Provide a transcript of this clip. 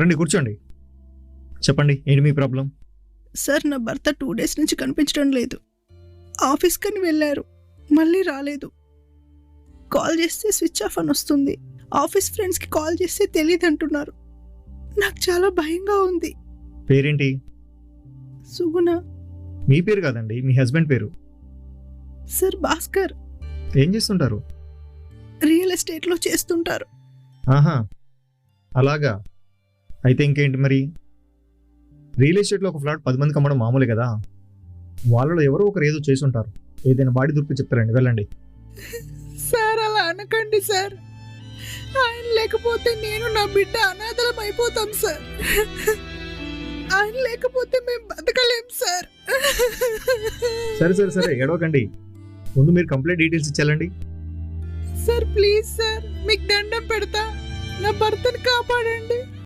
రండి కూర్చోండి. చెప్పండి, ఏంటి మీ ప్రాబ్లం? సార్, నా భర్త 2 డేస్ నుంచి కనిపించడం లేదు. ఆఫీస్కని వెళ్ళారు, మళ్ళీ రాలేదు. కాల్ చేస్తే స్విచ్ ఆఫ్ అని వస్తుంది. ఆఫీస్ ఫ్రెండ్స్కి కాల్ చేస్తే తెలియదంటున్నారు. నాకు చాలా భయంగా ఉంది. పేరేంటి? సుగుణ. మీ పేరు కాదండి, మీ హస్బెండ్ పేరు. సార్, భాస్కర్. ఏం చేస్తుంటారు? రియల్ ఎస్టేట్లో చేస్తుంటారు. ఆహా, అలాగా. అయితే ఇంకేంటి మరి? రియల్ ఎస్టేట్లో ఒక ఫ్లాట్ 10 మందికి అమ్మడం మామూలే కదా. వాళ్ళలో ఎవరో ఒకరు ఏదో చేసి ఉంటారు. ఏదైనా బాడీ దొరికి చెప్తారండి, వెళ్ళండి. సార్, అలా అనకండి సార్. ఆయన లేకపోతే నేను నా బిడ్డ అనాథలం అయిపోతాం సార్. ఆయన లేకపోతే మేము బతకలేం సార్. సరే సరే సరే, ఏడవకండి. ముందు మీరు కంప్లీట్ డీటెయిల్స్ ఇచ్చేయాలండి. సార్, ప్లీజ్ సార్, మీకు దండం పెడతా, నా భర్తను కాపాడండి.